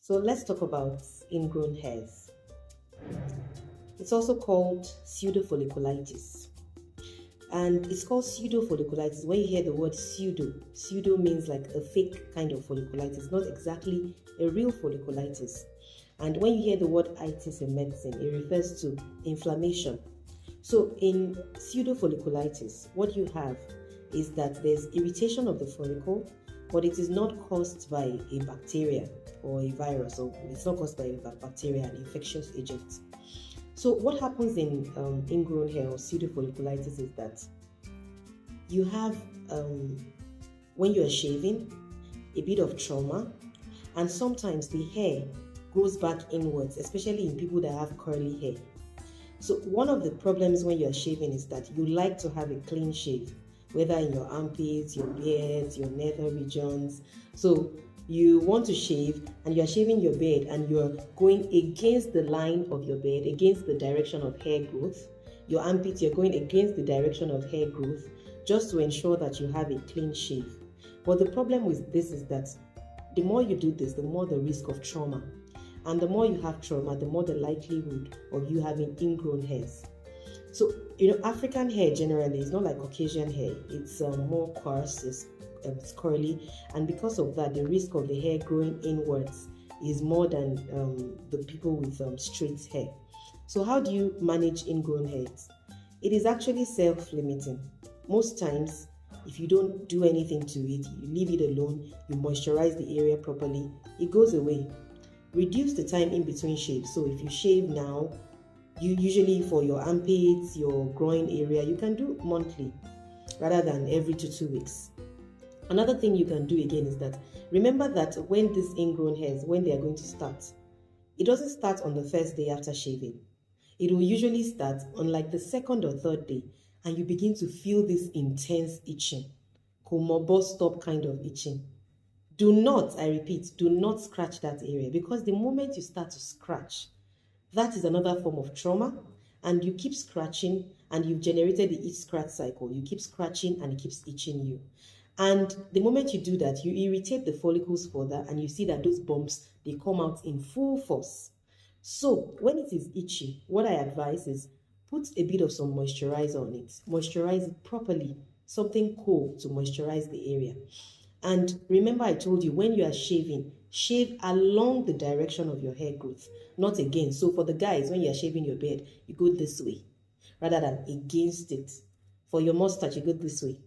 So let's talk about ingrown hairs. It's also called pseudofolliculitis. And it's called pseudofolliculitis. When you hear the word pseudo means like a fake kind of folliculitis, not exactly a real folliculitis. And when you hear the word itis in medicine, it refers to inflammation. So in pseudofolliculitis, what you have is that there's irritation of the follicle, but it is not caused by a bacteria or a virus, or it's not caused by a bacteria, an infectious agent. So what happens in ingrown hair or pseudofolliculitis is that you have, when you are shaving, a bit of trauma, and sometimes the hair grows back inwards, especially in people that have curly hair. So one of the problems when you are shaving is that you like to have a clean shave, whether in your armpits, your beards, your nether regions. So you want to shave and you're shaving your beard and you're going against the line of your beard, against the direction of hair growth. Your armpit, you're going against the direction of hair growth just to ensure that you have a clean shave. But the problem with this is that the more you do this, the more the risk of trauma. And the more you have trauma, the more the likelihood of you having ingrown hairs. So, African hair generally is not like Caucasian hair. It's more coarse, it's curly, and because of that, the risk of the hair growing inwards is more than the people with straight hair. So how do you manage ingrown hairs? It is actually self-limiting. Most times, if you don't do anything to it, you leave it alone, you moisturize the area properly, it goes away. Reduce the time in between shaves. So if you shave now, you usually for your armpits, your groin area, you can do monthly rather than every 2 weeks. Another thing you can do again is that remember that when these ingrown hairs, when they are going to start, it doesn't start on the first day after shaving. It will usually start on like the second or third day, and you begin to feel this intense itching, komobo stop kind of itching. Do not, I repeat, do not scratch that area, because the moment you start to scratch, that is another form of trauma, and you keep scratching and you've generated the itch scratch cycle. You keep scratching and it keeps itching you. And the moment you do that, you irritate the follicles further and you see that those bumps, they come out in full force. So when it is itchy, what I advise is put a bit of some moisturizer on it. Moisturize it properly, something cool to moisturize the area. And remember I told you when you are shaving, shave along the direction of your hair growth, not against. So for the guys, when you are shaving your beard, you go this way rather than against it. For your mustache, you go this way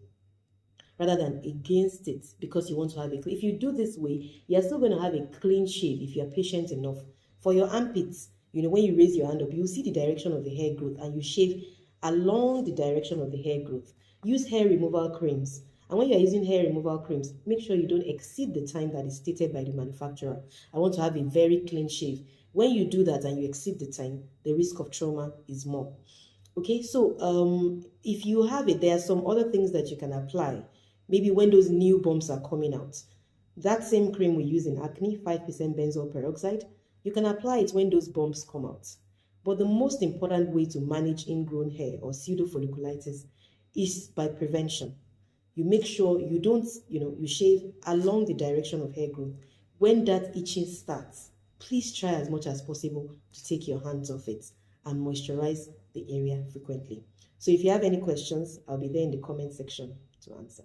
rather than against it, because you want to have a clean. If you do this way, you're still going to have a clean shave if you're patient enough. For your armpits, when you raise your hand up, you see the direction of the hair growth and you shave along the direction of the hair growth. Use hair removal creams. And when you're using hair removal creams, make sure you don't exceed the time that is stated by the manufacturer. I want to have a very clean shave. When you do that and you exceed the time, the risk of trauma is more. Okay, so if you have it, there are some other things that you can apply. Maybe when those new bumps are coming out. That same cream we use in acne, 5% benzoyl peroxide, you can apply it when those bumps come out. But the most important way to manage ingrown hair or pseudofolliculitis is by prevention. You make sure you don't, you shave along the direction of hair growth. When that itching starts, please try as much as possible to take your hands off it and moisturize the area frequently. So if you have any questions, I'll be there in the comment section to answer.